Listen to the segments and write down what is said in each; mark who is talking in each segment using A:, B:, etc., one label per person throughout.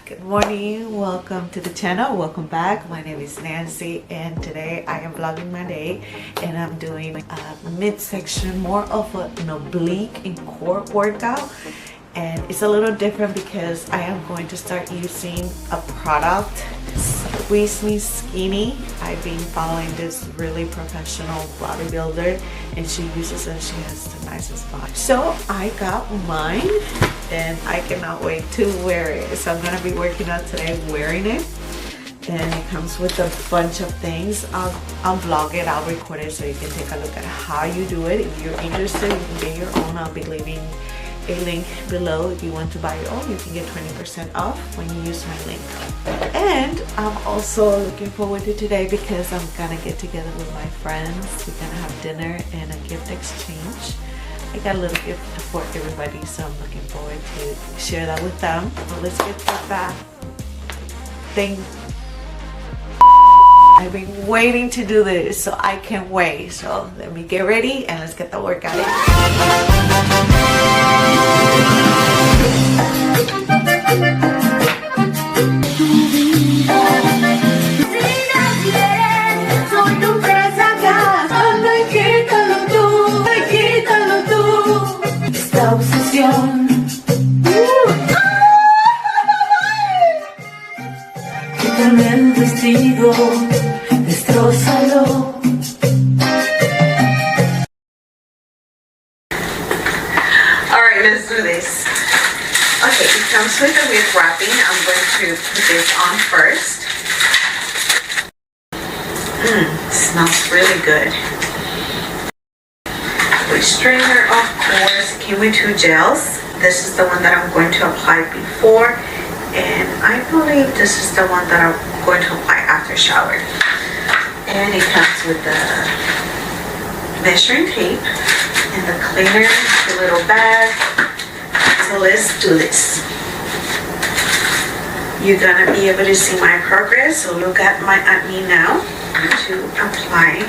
A: Good morning, welcome to the channel, welcome back. My name is Nancy and today I am vlogging my day and I'm doing a midsection, more of an oblique and core workout, and it's a little different because I am going to start using a product, Squeeze Me Skinny. I've been following this really professional bodybuilder and she uses it, she has the nicest body. So I got mine and I cannot wait to wear it. So I'm gonna be working out today wearing it. And it comes with a bunch of things. I'll vlog it, I'll record it so you can take a look at how you do it. If you're interested, you can get your own. I'll be leaving a link below. If you want to buy your own, you can get 20% off when you use my link. And I'm also looking forward to today because I'm gonna get together with my friends. We're gonna have dinner and a gift exchange. I got a little gift for everybody, so I'm looking forward to share that with them. So let's get to that thing. I've been waiting to do this, so I can't wait. So let me get ready and let's get the workout in.
B: Obsesión. Quítame el vestido, destrózalo.
A: Alright, let's do this. Okay, it comes with a wig wrapping. I'm going to put this on first. Smells really good. Wig straightener, of course, came with 2 gels. This is the one that I'm going to apply before, and I believe this is the one that I'm going to apply after shower. And it comes with the measuring tape and the cleaner, the little bag. So let's do this. You're gonna be able to see my progress, so look at me now to apply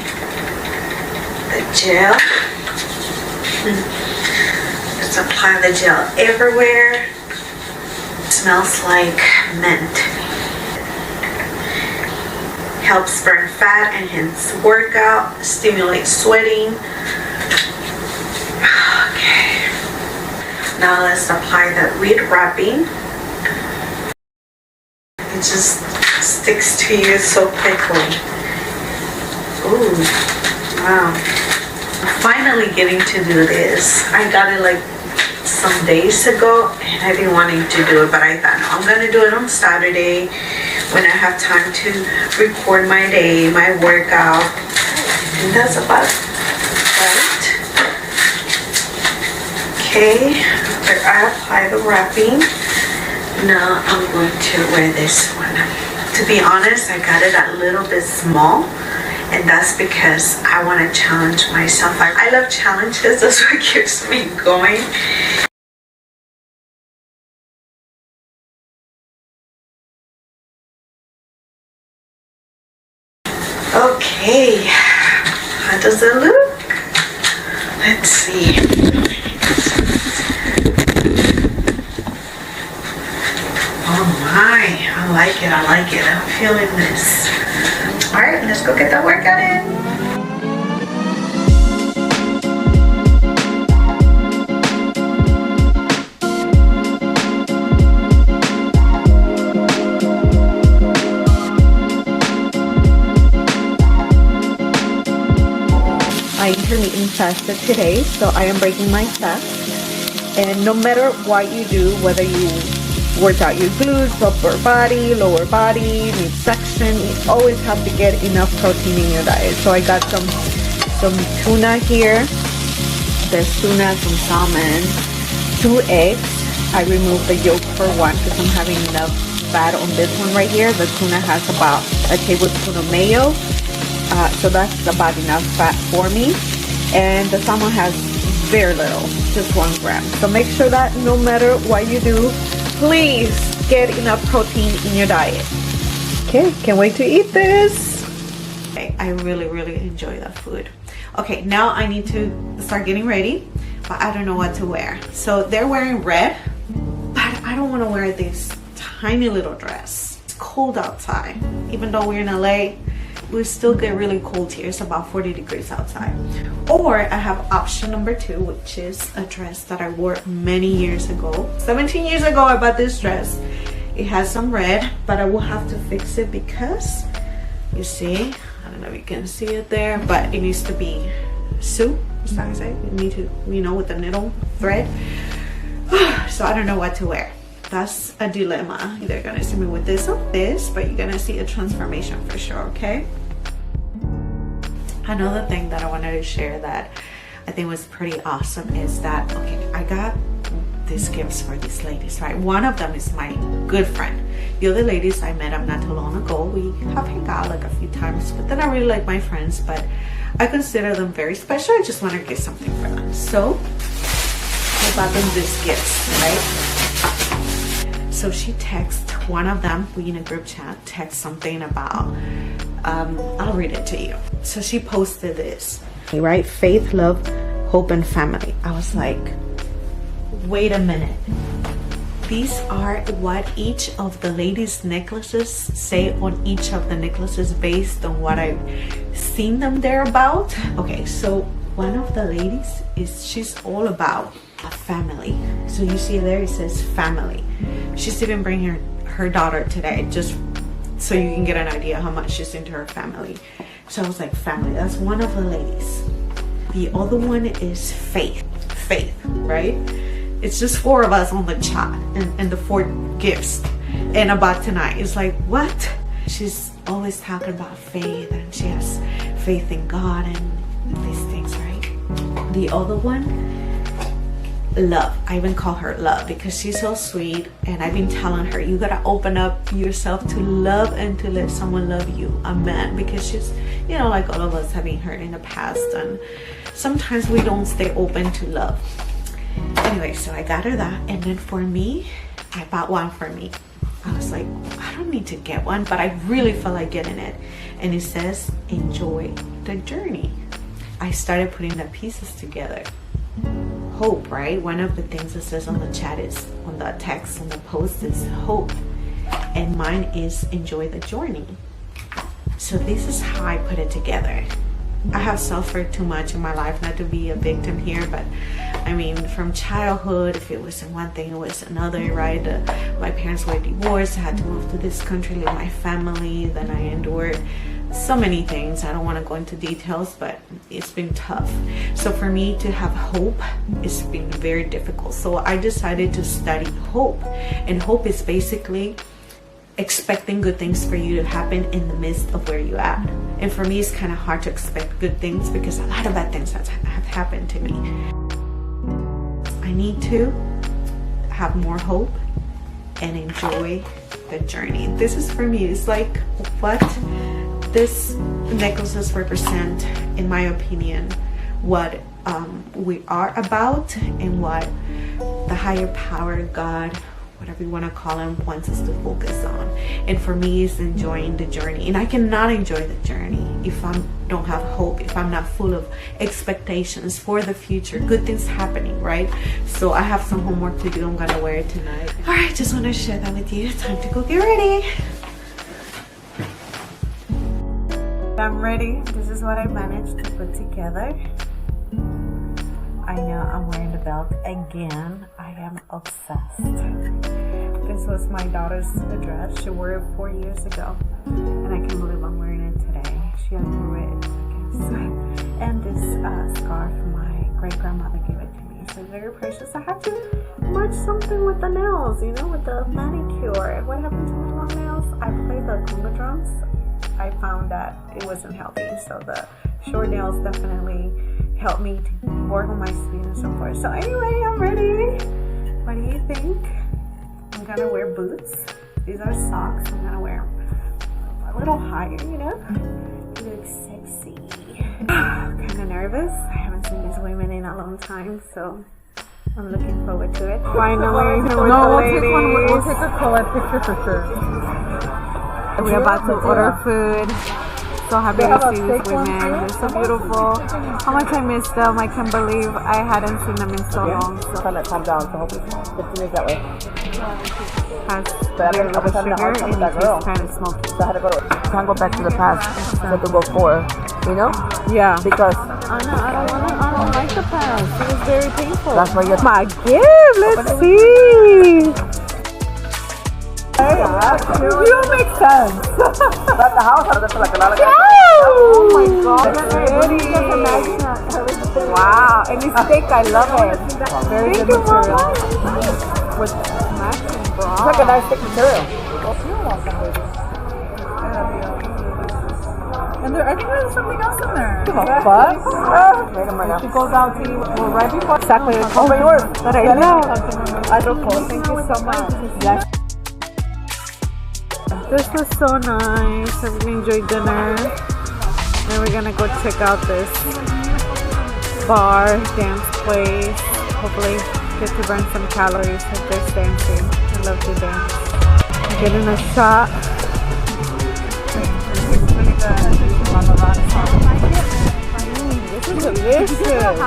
A: the gel. Let's apply the gel everywhere. It smells like mint. Helps burn fat, enhance workout, stimulates sweating. Okay. Now let's apply the wig wrapping. It just sticks to you so quickly. Ooh, wow. I'm finally getting to do this. I got it like some days ago and I've been wanting to do it, but I thought, no, I'm gonna do it on Saturday when I have time to record my day, my workout. And that's about right. Okay, after I apply the wrapping, now I'm going to wear this one. To be honest, I got it a little bit small. And that's because I want to challenge myself. I love challenges, that's what keeps me going. Okay, how does it look? Let's see. Oh my, I like it, I like it. I'm feeling this. Alright, let's go get that workout in. I intermittent fasted today, so I am breaking my fast. And no matter what you do, whether you work out your glutes, upper body, lower body, midsection, you always have to get enough protein in your diet. So I got some tuna here. There's tuna, some salmon, 2 eggs. I removed the yolk for one because I'm having enough fat on this one right here. The tuna has about a tablespoon of mayo. So that's about enough fat for me. And the salmon has very little, just 1 gram. So make sure that no matter what you do, please get enough protein in your diet. Okay, can't wait to eat this. Okay, I really enjoy that food. Okay, now I need to start getting ready, but I don't know what to wear. So they're wearing red, but I don't want to wear this tiny little dress. It's cold outside. Even though we're in LA, we still get really cold here. It's about 40 degrees outside. Or I have option number 2, which is a dress that I wore many years ago. 17 years ago I bought this dress. It has some red, but I will have to fix it because you see, I don't know if you can see it there, but it needs to be sew. Is that what I say? You need to, you know, with the needle thread. So I don't know what to wear. That's a dilemma. You're gonna see me with this or this, but you're gonna see a transformation for sure, okay? Another thing that I wanted to share that I think was pretty awesome is that, okay, I got these gifts for these ladies, right? One of them is my good friend. The other ladies I met up not too long ago. We have hung out like a few times, but then I really like my friends, but I consider them very special. I just want to get something for them. So I bought them these gifts, right? So she texted one of them, we in a group chat, text something about, I'll read it to you. So she posted this, right? Faith, love, hope, and family. I was like, wait a minute. These are what each of the ladies' necklaces say on each of the necklaces based on what I've seen them there about. Okay, so one of the ladies she's all about a family. So you see there it says family. She's even bringing her daughter today just so you can get an idea how much she's into her family. So I was like, family, that's one of the ladies. The other one is faith, right? It's just 4 of us on the chat and the 4 gifts and about tonight. It's like, what? She's always talking about faith and she has faith in God and these things, right? The other one, love. I even call her love because she's so sweet, and I've been telling her, you gotta open up yourself to love and to let someone love you, a man, because she's, you know, like all of us have been hurt in the past and sometimes we don't stay open to love. Anyway, so I got her that, and then for me, I bought one for me. I was like, I don't need to get one, but I really felt like getting it. And it says, enjoy the journey. I started putting the pieces together. Hope, right? One of the things it says on the chat is, on the text, on the post is hope. And mine is enjoy the journey. So this is how I put it together. I have suffered too much in my life not to be a victim here, but I mean, from childhood, if it wasn't one thing, it was another, right? My parents were divorced. I had to move to this country, leave my family. Then I endured so many things. I don't want to go into details, but it's been tough. So for me to have hope, it's been very difficult. So I decided to study hope, and hope is basically expecting good things for you to happen in the midst of where you're at. And for me, it's kind of hard to expect good things because a lot of bad things have happened to me. I need to have more hope and enjoy the journey. This is for me. It's like what this necklaces represent, in my opinion, what we are about and what the higher power, God, whatever you want to call him, wants us to focus on. And for me, it's enjoying the journey. And I cannot enjoy the journey if I don't have hope, if I'm not full of expectations for the future, good things happening, right? So I have some homework to do. I'm gonna wear it tonight. All right, just want to share that with you. Time to go get ready. I'm ready. This is what I managed to put together. I know I'm wearing the belt again. I am obsessed. This was my daughter's dress. She wore it 4 years ago, and I can't believe I'm wearing it today. She outgrew it, I guess. And this scarf, my great grandmother gave it to me. It's very precious. I had to match something with the nails, you know, with the manicure. What happened to my long nails? I played the conga drums. I found that it wasn't healthy, so the short nails definitely helped me to work on my skin and so forth. So anyway, I'm ready. What do you think? I'm gonna wear boots. These are socks. I'm gonna wear them a little higher, you know? It looks sexy. Kind of nervous. I haven't seen these women in a long time, so I'm looking forward to it. Finally, we'll take a collab picture for sure. We're about to order food. So happy
C: They have
A: to
C: a
A: see these
C: steak one
A: women.
C: too?
A: They're so beautiful. How much I miss them. I can't believe I hadn't seen them in so long. So
C: Trying to calm down, so hopefully 15 minutes that way.
A: has
C: But
A: very
C: I was
A: little
C: having a
A: sugar
C: hard time
A: and
C: with that
A: it
C: girl.
A: tastes kind of smoky.
C: So I had to go to, can't go back to the past. So I have to go forward, you know?
A: Yeah.
C: Because
A: I don't like the past. It was very painful.
C: that's why you
A: My gift. Let's see. You make sense.
C: at the house, I just like a lot of
A: Oh my god. Wow. And this steak, I love it. Very
C: Thank
A: good
C: you,
A: material.
C: Mama.
A: With matching
C: It's
A: bra.
C: like a nice thick material.
A: And I think there's something else in there.
C: Give a fuck. Wait a minute.
A: She goes out to you right before. Exactly.
C: Oh, but yours.
A: That I know. I don't know. Thank you so much. Yes. This was so nice. We enjoyed dinner. Then we're gonna go check out this bar, dance place. Hopefully get to burn some calories if there's dancing. I love to dance. I'm getting a shot. This is delicious.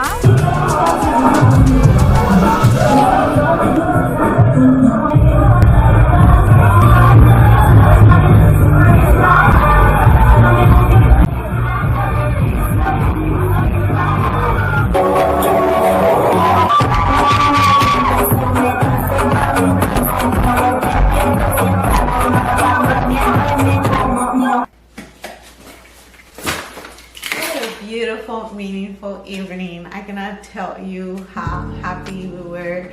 A: Beautiful, meaningful evening. I cannot tell you how happy we were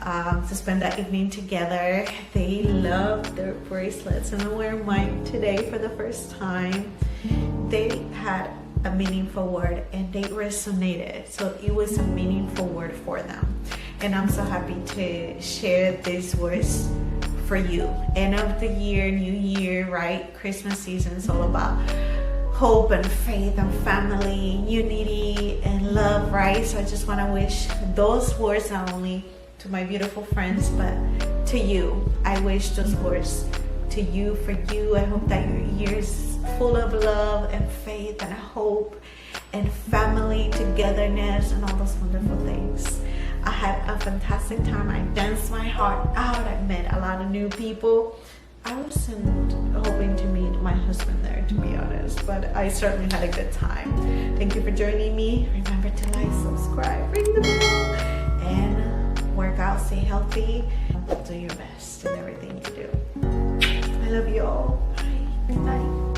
A: to spend that evening together. They loved their bracelets and I'm wearing mine today for the first time. They had a meaningful word and they resonated, so it was a meaningful word for them, and I'm so happy to share these words for you. End of the year, new year, right? Christmas season is all about hope and faith and family, unity and love, right? So I just want to wish those words not only to my beautiful friends, but to you. I wish those words to you, for you. I hope that your year is full of love and faith and hope and family, togetherness, and all those wonderful things. I had a fantastic time. I danced my heart out. I met a lot of new people. I wasn't hoping to meet my husband there, to be honest, but I certainly had a good time. Thank you for joining me. Remember to like, subscribe, ring the bell, and work out, stay healthy, do your best in everything you do. I love you all. Bye. Good night.